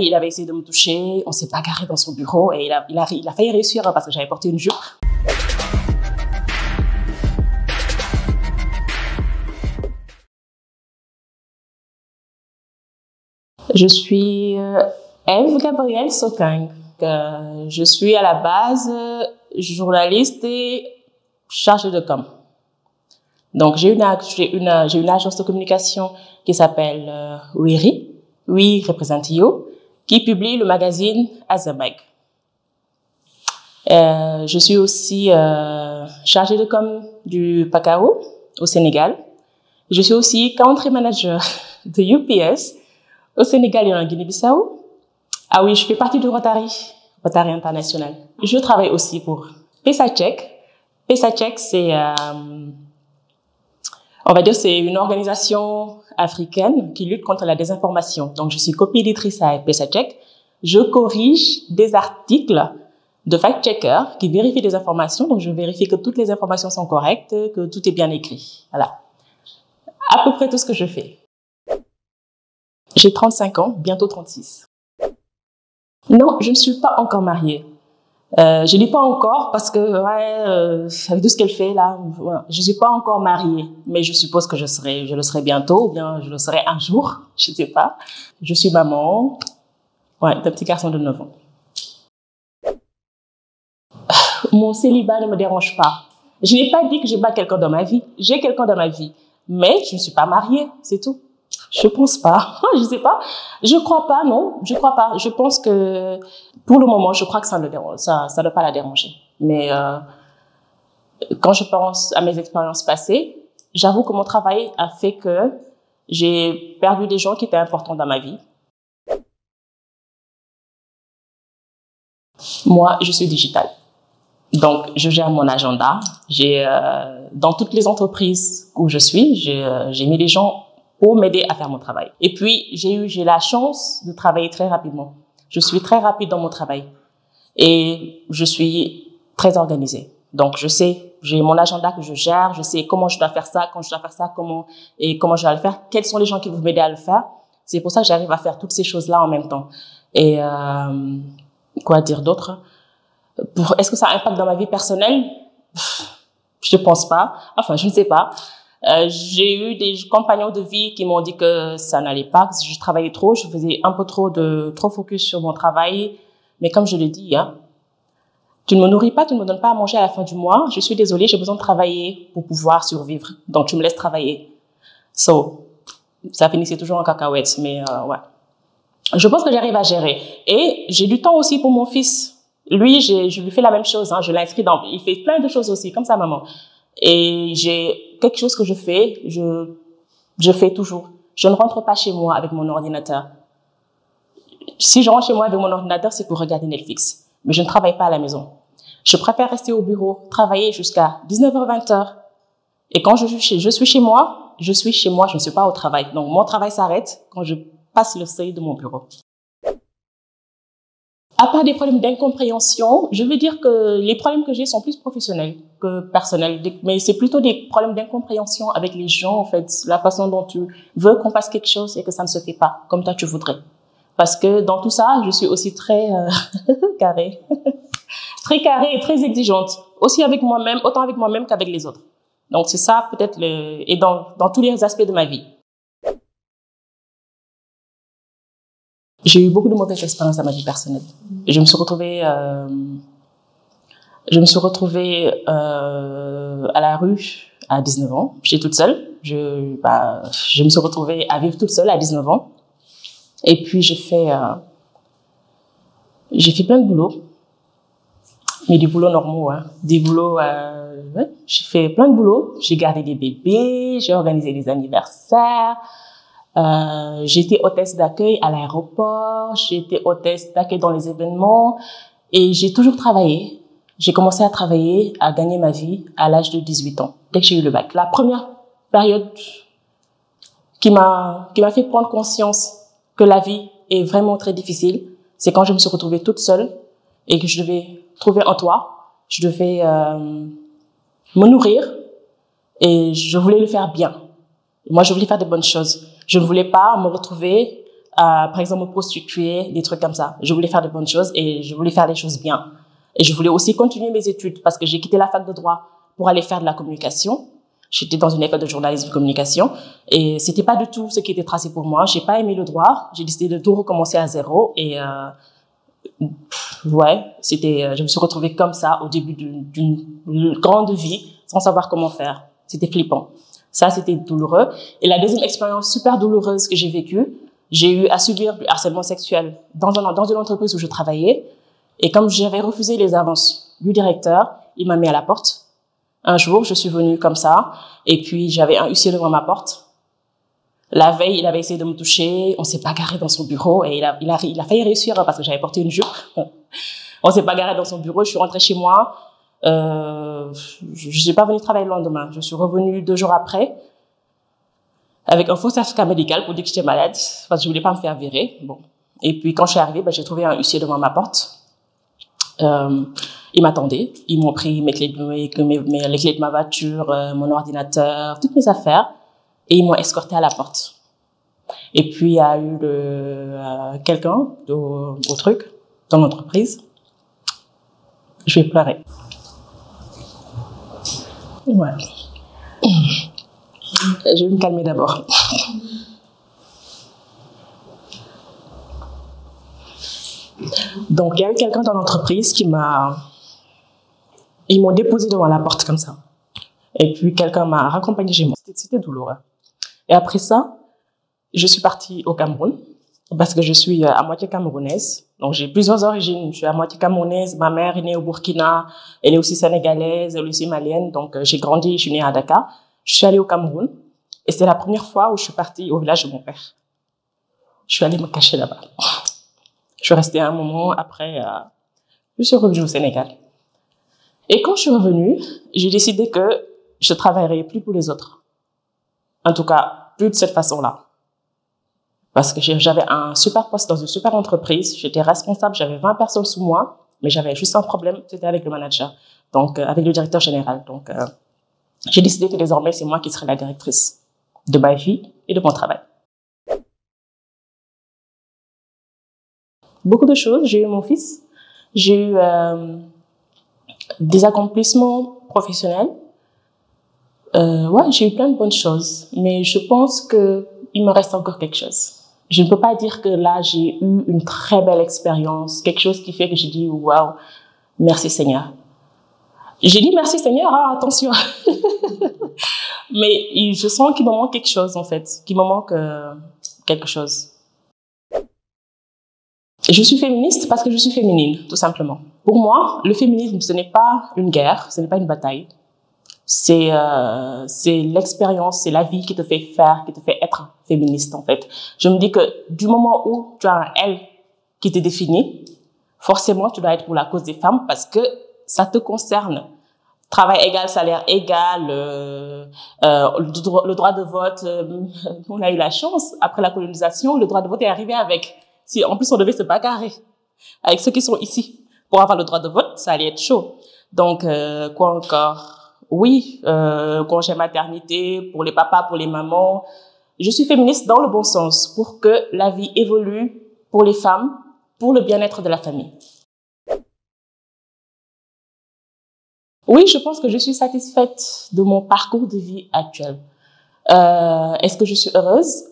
Il avait essayé de me toucher, on s'est bagarré dans son bureau et il a failli réussir parce que j'avais porté une jupe. Je suis Eve Gabrielle Sokang. Je suis à la base journaliste et chargée de com. Donc j'ai une agence de communication qui s'appelle WIRI, We Represent You, qui publie le magazine Azabag. Je suis aussi chargée de com du Pacao au Sénégal. Je suis aussi country manager de UPS au Sénégal et en Guinée-Bissau. Ah oui, je fais partie du Rotary International. Je travaille aussi pour PesaCheck. PesaCheck, c'est, on va dire, c'est une organisation africaine qui lutte contre la désinformation. Donc, je suis co-éditrice à PesaCheck. Je corrige des articles de fact-checkers qui vérifient des informations. Donc, je vérifie que toutes les informations sont correctes, que tout est bien écrit. Voilà. À peu près tout ce que je fais. J'ai 35 ans, bientôt 36. Non, je ne suis pas encore mariée. Je dis pas encore parce que, avec tout ce qu'elle fait là, je suis pas encore mariée. Mais je suppose que je le serai bientôt, ou bien je le serai un jour, je sais pas. Je suis maman, d'un petit garçon de 9 ans. Mon célibat ne me dérange pas. Je n'ai pas dit que j'ai pas quelqu'un dans ma vie. J'ai quelqu'un dans ma vie. Mais je ne suis pas mariée, c'est tout. Je pense pas. Je sais pas. Je crois pas, non. Je crois pas. Je pense que, pour le moment, je crois que ça ne doit pas la déranger. Mais, quand je pense à mes expériences passées, j'avoue que mon travail a fait que j'ai perdu des gens qui étaient importants dans ma vie. Moi, je suis digitale. Donc, je gère mon agenda. Dans toutes les entreprises où je suis, j'ai mis des gens pour m'aider à faire mon travail. Et puis, j'ai la chance de travailler très rapidement. Je suis très rapide dans mon travail. Et je suis très organisée. Donc, j'ai mon agenda que je gère, je sais comment je dois faire ça, quand je dois faire ça, comment je dois le faire, quels sont les gens qui vont m'aider à le faire. C'est pour ça que j'arrive à faire toutes ces choses-là en même temps. Et, quoi dire d'autre? Est-ce que ça impacte dans ma vie personnelle? Je pense pas. Enfin, je ne sais pas. J'ai eu des compagnons de vie qui m'ont dit que ça n'allait pas, que je travaillais trop, je faisais un peu trop focus sur mon travail. Mais comme je le dis, tu ne me nourris pas, tu ne me donnes pas à manger à la fin du mois. Je suis désolée, j'ai besoin de travailler pour pouvoir survivre. Donc, tu me laisses travailler. Ça finissait toujours en cacahuètes, mais ouais. Je pense que j'arrive à gérer. Et j'ai du temps aussi pour mon fils. Lui, je lui fais la même chose. Je l'inscris il fait plein de choses aussi, comme sa maman. Et j'ai quelque chose que je fais, je fais toujours. Je ne rentre pas chez moi avec mon ordinateur. Si je rentre chez moi avec mon ordinateur, c'est pour regarder Netflix. Mais je ne travaille pas à la maison. Je préfère rester au bureau, travailler jusqu'à 19h, 20h. Et quand je suis chez moi, je ne suis pas au travail. Donc, mon travail s'arrête quand je passe le seuil de mon bureau. À part des problèmes d'incompréhension, je veux dire que les problèmes que j'ai sont plus professionnels que personnels. Mais c'est plutôt des problèmes d'incompréhension avec les gens, en fait. La façon dont tu veux qu'on fasse quelque chose et que ça ne se fait pas comme toi tu voudrais. Parce que dans tout ça, je suis aussi très carrée. Très carrée et très exigeante. Aussi avec moi-même, autant avec moi-même qu'avec les autres. Donc c'est ça peut-être et dans tous les aspects de ma vie. J'ai eu beaucoup de mauvaises expériences dans ma vie personnelle. Je me suis retrouvée à la rue à 19 ans. J'étais toute seule. Je me suis retrouvée à vivre toute seule à 19 ans. Et puis j'ai fait plein de boulots. Mais des boulots normaux, Des boulots, j'ai fait plein de boulots. J'ai gardé des bébés, j'ai organisé des anniversaires. J'étais hôtesse d'accueil à l'aéroport, j'étais hôtesse d'accueil dans les événements et j'ai toujours travaillé. J'ai commencé à travailler, à gagner ma vie à l'âge de 18 ans, dès que j'ai eu le bac. La première période qui m'a fait prendre conscience que la vie est vraiment très difficile, c'est quand je me suis retrouvée toute seule et que je devais trouver un toit, je devais me nourrir et je voulais le faire bien. Moi, je voulais faire de bonnes choses. Je ne voulais pas me retrouver par exemple me prostituer, des trucs comme ça. Je voulais faire de bonnes choses et je voulais faire les choses bien. Et je voulais aussi continuer mes études parce que j'ai quitté la fac de droit pour aller faire de la communication. J'étais dans une école de journalisme et de communication et c'était pas du tout ce qui était tracé pour moi. J'ai pas aimé le droit. J'ai décidé de tout recommencer à zéro et ouais, je me suis retrouvée comme ça au début d'une grande vie sans savoir comment faire. C'était flippant. Ça, c'était douloureux. Et la deuxième expérience super douloureuse que j'ai vécue, j'ai eu à subir du harcèlement sexuel dans une entreprise où je travaillais. Et comme j'avais refusé les avances du directeur, il m'a mis à la porte. Un jour, je suis venue comme ça, et puis j'avais un huissier devant ma porte. La veille, il avait essayé de me toucher, on s'est bagarré dans son bureau, et il a failli réussir parce que j'avais porté une jupe. On s'est bagarré dans son bureau, je suis rentrée chez moi. Je suis pas venue travailler le lendemain. Je suis revenue 2 jours après, avec un faux certificat médical pour dire que j'étais malade, parce que je voulais pas me faire virer. Bon. Et puis quand je suis arrivée, j'ai trouvé un huissier devant ma porte. Ils m'attendaient, ils m'ont pris les clés de ma voiture, mon ordinateur, toutes mes affaires, et ils m'ont escorté à la porte. Et puis il y a eu quelqu'un au truc, dans l'entreprise. Je vais pleurer. Ouais. Je vais me calmer d'abord. Donc, il y a eu quelqu'un dans l'entreprise ils m'ont déposé devant la porte comme ça. Et puis, quelqu'un m'a raccompagné chez moi. C'était douloureux. Et après ça, je suis partie au Cameroun parce que je suis à moitié camerounaise. Donc, j'ai plusieurs origines. Je suis à moitié camerounaise. Ma mère est née au Burkina. Elle est aussi sénégalaise. Elle est aussi malienne. Donc, j'ai grandi, je suis née à Dakar. Je suis allée au Cameroun. Et c'est la première fois où je suis partie au village de mon père. Je suis allée me cacher là-bas. Je suis restée un moment, après, je suis revenue au Sénégal. Et quand je suis revenue, j'ai décidé que je travaillerais plus pour les autres. En tout cas, plus de cette façon-là. Parce que j'avais un super poste dans une super entreprise, j'étais responsable, j'avais 20 personnes sous moi, mais j'avais juste un problème, c'était avec le manager, donc avec le directeur général. Donc, j'ai décidé que désormais, c'est moi qui serai la directrice de ma vie et de mon travail. Beaucoup de choses. J'ai eu mon fils, j'ai eu des accomplissements professionnels. Ouais, j'ai eu plein de bonnes choses, mais je pense que il me reste encore quelque chose. Je ne peux pas dire que là j'ai eu une très belle expérience, quelque chose qui fait que j'ai dit waouh, merci Seigneur. J'ai dit merci Seigneur, hein, attention. Mais je sens qu'il me manque quelque chose en fait, qu'il me manque quelque chose. Je suis féministe parce que je suis féminine, tout simplement. Pour moi, le féminisme, ce n'est pas une guerre, ce n'est pas une bataille. C'est l'expérience, c'est la vie qui te fait faire, qui te fait être féministe, en fait. Je me dis que du moment où tu as un « elle » qui te définit, forcément, tu dois être pour la cause des femmes parce que ça te concerne. Travail égal, salaire égal, le droit de vote, on a eu la chance, après la colonisation, le droit de vote est arrivé avec. Si en plus on devait se bagarrer avec ceux qui sont ici pour avoir le droit de vote, ça allait être chaud. Donc quoi encore? Oui, congé maternité pour les papas, pour les mamans. Je suis féministe dans le bon sens pour que la vie évolue pour les femmes, pour le bien-être de la famille. Oui, je pense que je suis satisfaite de mon parcours de vie actuel. Est-ce que je suis heureuse?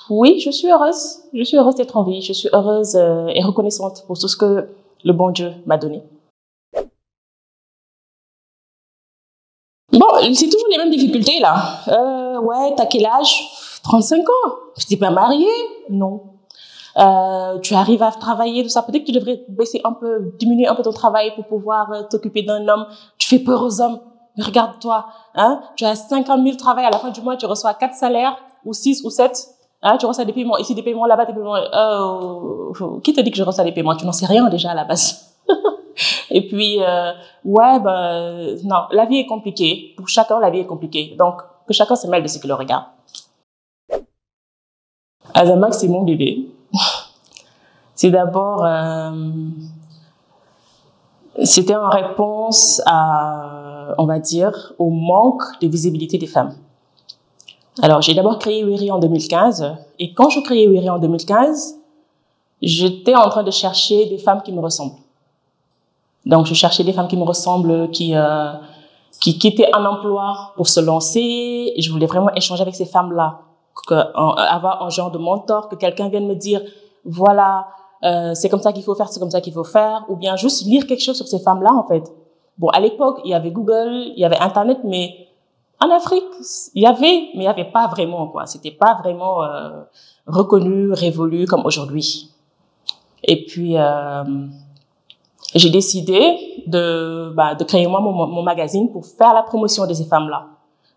Oui, je suis heureuse. Je suis heureuse d'être en vie. Je suis heureuse et reconnaissante pour tout ce que le bon Dieu m'a donné. Bon, c'est toujours les mêmes difficultés là. Ouais, t'as quel âge? 35 ans. Je t'es pas mariée? Non. Tu arrives à travailler, tout ça. Peut-être que tu devrais baisser un peu, diminuer un peu ton travail pour pouvoir t'occuper d'un homme. Tu fais peur aux hommes. Mais regarde-toi, hein, tu as 50 000 travail, à la fin du mois, tu reçois 4 salaires, ou 6 ou 7, hein, tu reçois des paiements, ici des paiements, là-bas des paiements, qui te dit que je reçois des paiements? Tu n'en sais rien déjà à la base. Et puis, ouais, non, la vie est compliquée. Pour chacun, la vie est compliquée. Donc, que chacun se mêle de ce qu'il le regarde. Azama, c'est mon bébé. C'est d'abord, c'était en réponse à, on va dire, au manque de visibilité des femmes. Alors, j'ai d'abord créé Wiri en 2015. Et quand je créais Wiri en 2015, j'étais en train de chercher des femmes qui me ressemblent. Donc, je cherchais des femmes qui me ressemblent, qui quittaient un emploi pour se lancer. Et je voulais vraiment échanger avec ces femmes-là, avoir un genre de mentor, que quelqu'un vienne me dire, voilà, c'est comme ça qu'il faut faire, c'est comme ça qu'il faut faire, ou bien juste lire quelque chose sur ces femmes-là, en fait. Bon, à l'époque, il y avait Google, il y avait Internet, mais en Afrique, il y avait, mais il y avait pas vraiment, quoi. C'était pas vraiment reconnu, révolu comme aujourd'hui. Et puis, j'ai décidé de créer moi mon magazine pour faire la promotion de ces femmes-là.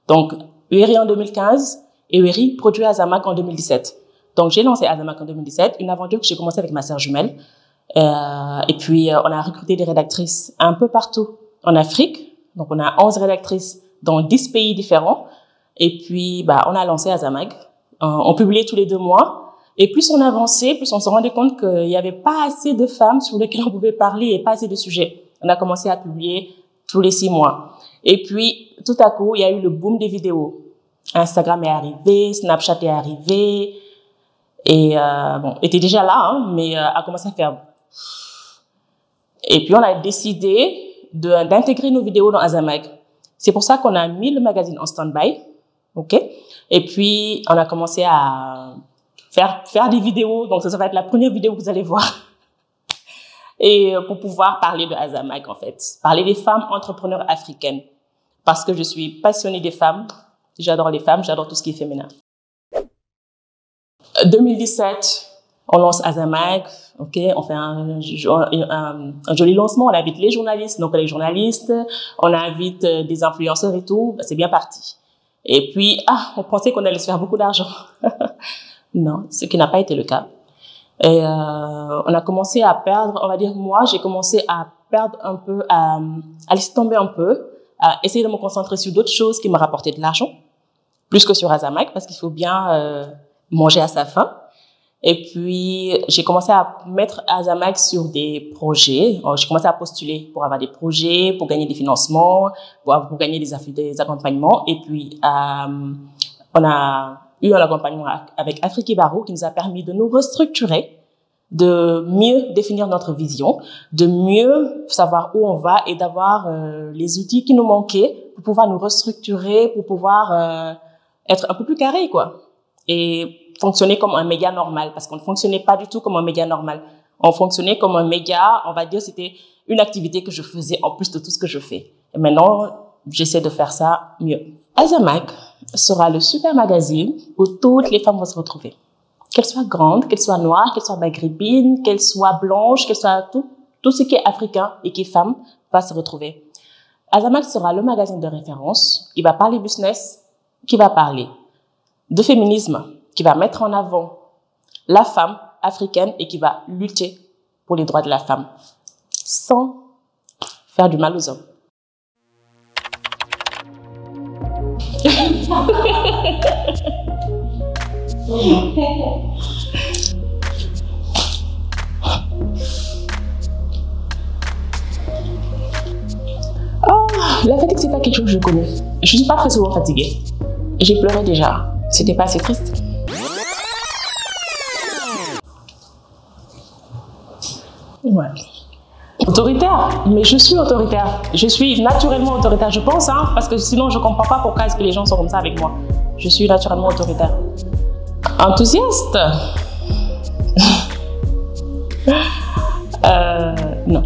Donc, Wiri en 2015 et Wiri produit Azamac en 2017. Donc, j'ai lancé Azamac en 2017, une aventure que j'ai commencé avec ma sœur jumelle. Et puis, on a recruté des rédactrices un peu partout en Afrique. Donc, on a 11 rédactrices dans 10 pays différents. Et puis, on a lancé Azamac. On publiait tous les 2 mois. Et plus on avançait, plus on se rendait compte qu'il n'y avait pas assez de femmes sur lesquelles on pouvait parler et pas assez de sujets. On a commencé à publier tous les 6 mois. Et puis, tout à coup, il y a eu le boom des vidéos. Instagram est arrivé, Snapchat est arrivé. Et était déjà là, hein, mais a commencé à faire. Et puis, on a décidé d'intégrer nos vidéos dans Azamac. C'est pour ça qu'on a mis le magazine en stand-by. OK? Et puis, on a commencé à faire des vidéos. Donc, ça va être la première vidéo que vous allez voir. Et pour pouvoir parler de Azamac, en fait. Parler des femmes entrepreneurs africaines. Parce que je suis passionnée des femmes. J'adore les femmes, j'adore tout ce qui est féminin. 2017, on lance Azamac. OK, on fait un joli lancement. On invite les journalistes, nos collègues journalistes. On invite des influenceurs et tout. C'est bien parti. Et puis, on pensait qu'on allait se faire beaucoup d'argent. Non, ce qui n'a pas été le cas. Et on a commencé à perdre, on va dire, moi, j'ai commencé à perdre un peu, à laisser tomber un peu, à essayer de me concentrer sur d'autres choses qui me rapportaient de l'argent, plus que sur Azamac, parce qu'il faut bien manger à sa faim. Et puis, j'ai commencé à mettre Azamac sur des projets. J'ai commencé à postuler pour avoir des projets, pour gagner des financements, pour gagner des accompagnements. Et puis, on a eu un accompagnement avec Afrique Barreau qui nous a permis de nous restructurer, de mieux définir notre vision, de mieux savoir où on va et d'avoir les outils qui nous manquaient pour pouvoir nous restructurer, pour pouvoir être un peu plus carré, quoi. Et fonctionner comme un média normal, parce qu'on ne fonctionnait pas du tout comme un média normal. On fonctionnait comme un média, on va dire, c'était une activité que je faisais en plus de tout ce que je fais. Et maintenant, j'essaie de faire ça mieux. Azamac sera le super magazine où toutes les femmes vont se retrouver. Qu'elles soient grandes, qu'elles soient noires, qu'elles soient maghrébines, qu'elles soient blanches, qu'elles soient tout ce qui est africain et qui est femme va se retrouver. Azamac sera le magazine de référence qui va parler business, qui va parler de féminisme, qui va mettre en avant la femme africaine et qui va lutter pour les droits de la femme sans faire du mal aux hommes. La fatigue, c'est pas quelque chose que je connais. Je suis pas très souvent fatiguée. J'ai pleuré déjà. C'était pas assez triste. Ouais. Autoritaire, mais je suis autoritaire. Je suis naturellement autoritaire, je pense, hein, parce que sinon je comprends pas pourquoi est-ce que les gens sont comme ça avec moi. Je suis naturellement autoritaire. Enthousiaste? Non.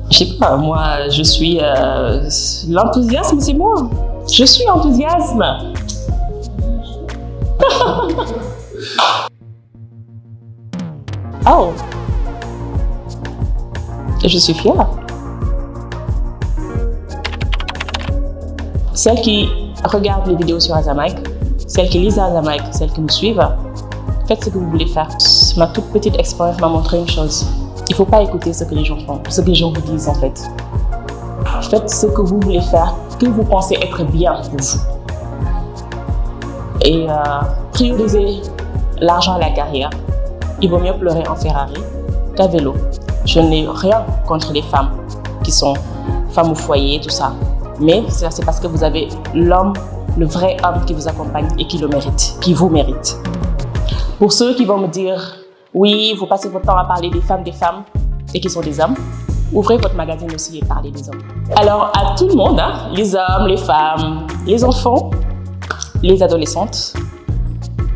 Je sais pas, moi, je suis... l'enthousiasme, c'est moi. Je suis enthousiasme. Oh. Je suis fière. Celles qui regardent les vidéos sur Azamac, celles qui lisent Azamac, celles qui me suivent, faites ce que vous voulez faire. Ma toute petite expérience m'a montré une chose. Il ne faut pas écouter ce que les gens font, ce que les gens vous disent en fait. Faites ce que vous voulez faire, que vous pensez être bien pour vous. Et priorisez l'argent et la carrière. Il vaut mieux pleurer en Ferrari qu'à vélo. Je n'ai rien contre les femmes qui sont femmes au foyer, tout ça. Mais c'est parce que vous avez l'homme le vrai homme qui vous accompagne et qui le mérite, qui vous mérite. Pour ceux qui vont me dire, oui, vous passez votre temps à parler des femmes et qui sont des hommes, ouvrez votre magazine aussi et parlez des hommes. Alors, à tout le monde, hein, les hommes, les femmes, les enfants, les adolescentes,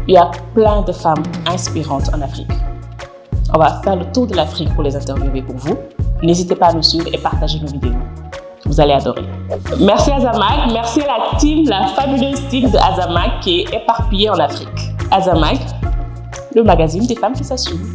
il y a plein de femmes inspirantes en Afrique. On va faire le tour de l'Afrique pour les interviewer pour vous. N'hésitez pas à nous suivre et partager nos vidéos. Vous allez adorer. Merci Azamag, merci à la team, la fabuleuse team de Azamag qui est éparpillée en Afrique. Azamag, le magazine des femmes qui s'assument.